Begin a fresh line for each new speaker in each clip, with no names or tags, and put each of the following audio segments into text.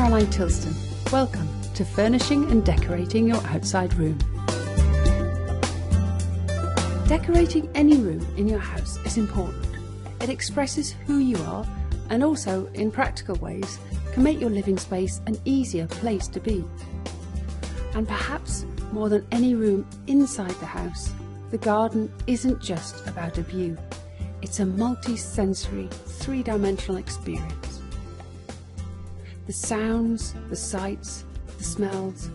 Caroline Tilston. Welcome to Furnishing and Decorating Your Outside Room. Decorating any room in your house is important. It expresses who you are and also, in practical ways, can make your living space an easier place to be. And perhaps more than any room inside the house, the garden isn't just about a view. It's a multi-sensory, three-dimensional experience. The sounds, the sights, the smells,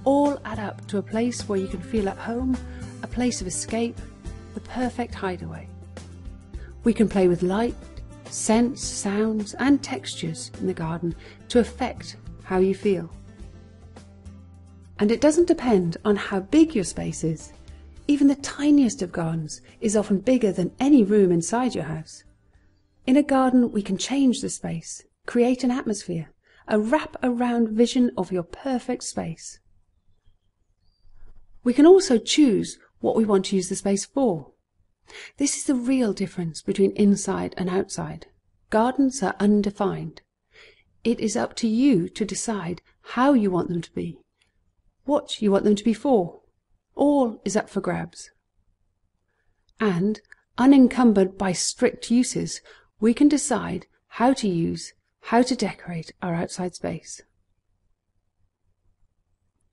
all add up to a place where you can feel at home, a place of escape, the perfect hideaway. We can play with light, scents, sounds and textures in the garden to affect how you feel. And it doesn't depend on how big your space is. Even the tiniest of gardens is often bigger than any room inside your house. In a garden we can change the space, create an atmosphere, a wrap-around vision of your perfect space. We can also choose what we want to use the space for. This is the real difference between inside and outside. Gardens are undefined. It is up to you to decide how you want them to be, what you want them to be for. All is up for grabs. And, unencumbered by strict uses, we can decide how to decorate our outside space.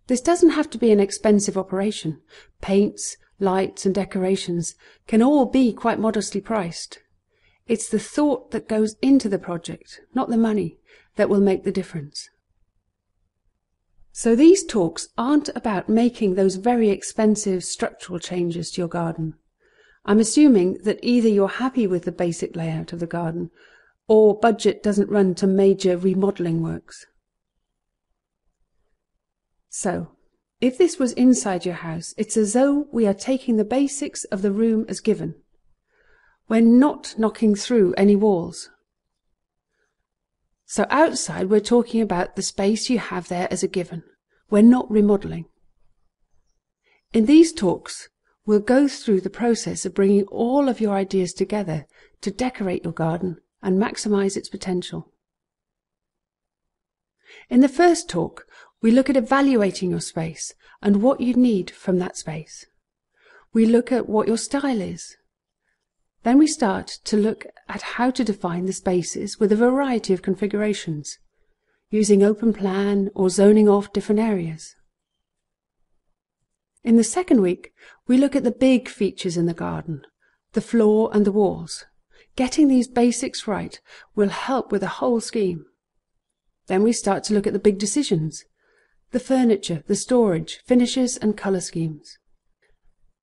This doesn't have to be an expensive operation. Paints, lights and decorations can all be quite modestly priced. It's the thought that goes into the project, not the money, that will make the difference. So these talks aren't about making those very expensive structural changes to your garden. I'm assuming that either you're happy with the basic layout of the garden or budget doesn't run to major remodelling works. So, if this was inside your house, it's as though we are taking the basics of the room as given. We're not knocking through any walls. So outside we're talking about the space you have there as a given. We're not remodelling. In these talks, we'll go through the process of bringing all of your ideas together to decorate your garden and maximise its potential. In the first talk, we look at evaluating your space and what you need from that space. We look at what your style is. Then we start to look at how to define the spaces with a variety of configurations, using open plan or zoning off different areas. In the second week, we look at the big features in the garden, the floor and the walls. Getting these basics right will help with the whole scheme. Then we start to look at the big decisions, the furniture, the storage, finishes and colour schemes.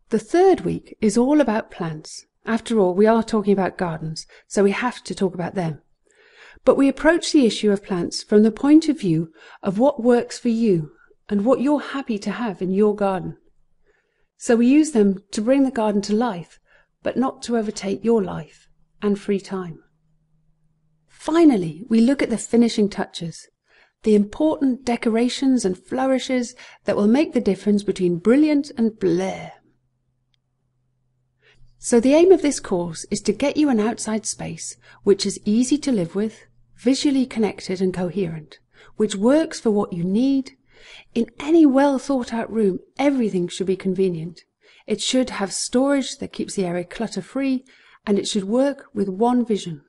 The third week is all about plants. After all, we are talking about gardens, so we have to talk about them. But we approach the issue of plants from the point of view of what works for you and what you're happy to have in your garden. So we use them to bring the garden to life, but not to overtake your life and free time. Finally, we look at the finishing touches, the important decorations and flourishes that will make the difference between brilliant and blare. So the aim of this course is to get you an outside space which is easy to live with, visually connected and coherent, which works for what you need. In any well thought out room, everything should be convenient. It should have storage that keeps the area clutter free, and it should work with one vision.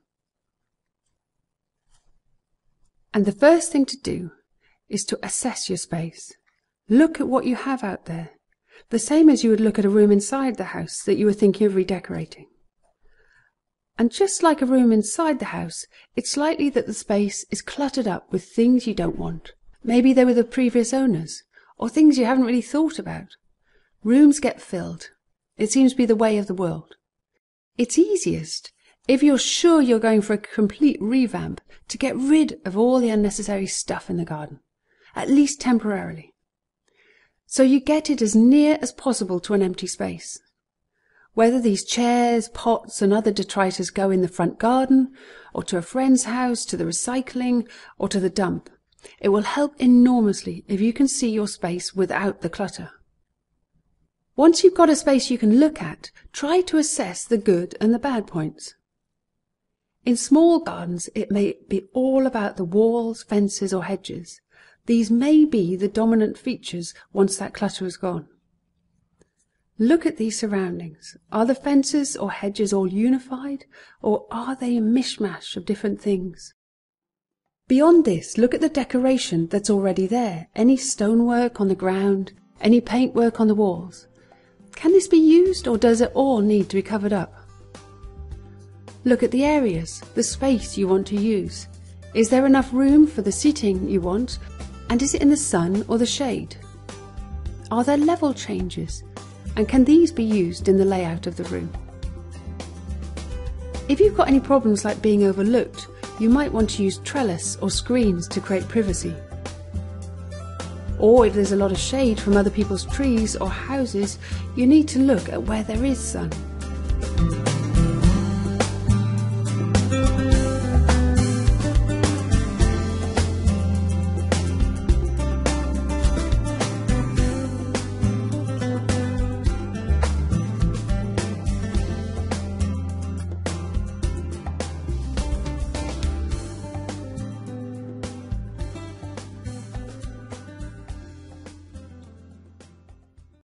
And the first thing to do is to assess your space. Look at what you have out there, the same as you would look at a room inside the house that you were thinking of redecorating. And just like a room inside the house, it's likely that the space is cluttered up with things you don't want. Maybe they were the previous owners, or things you haven't really thought about. Rooms get filled. It seems to be the way of the world. It's easiest, if you're sure you're going for a complete revamp, to get rid of all the unnecessary stuff in the garden, at least temporarily. So you get it as near as possible to an empty space. Whether these chairs, pots and other detritus go in the front garden, or to a friend's house, to the recycling, or to the dump, it will help enormously if you can see your space without the clutter. Once you've got a space you can look at, try to assess the good and the bad points. In small gardens, it may be all about the walls, fences or hedges. These may be the dominant features once that clutter is gone. Look at these surroundings. Are the fences or hedges all unified, or are they a mishmash of different things? Beyond this, look at the decoration that's already there. Any stonework on the ground, any paintwork on the walls. Can this be used, or does it all need to be covered up? Look at the areas, the space you want to use. Is there enough room for the seating you want, and is it in the sun or the shade? Are there level changes, and can these be used in the layout of the room? If you've got any problems like being overlooked, you might want to use trellis or screens to create privacy. Or if there's a lot of shade from other people's trees or houses, you need to look at where there is sun.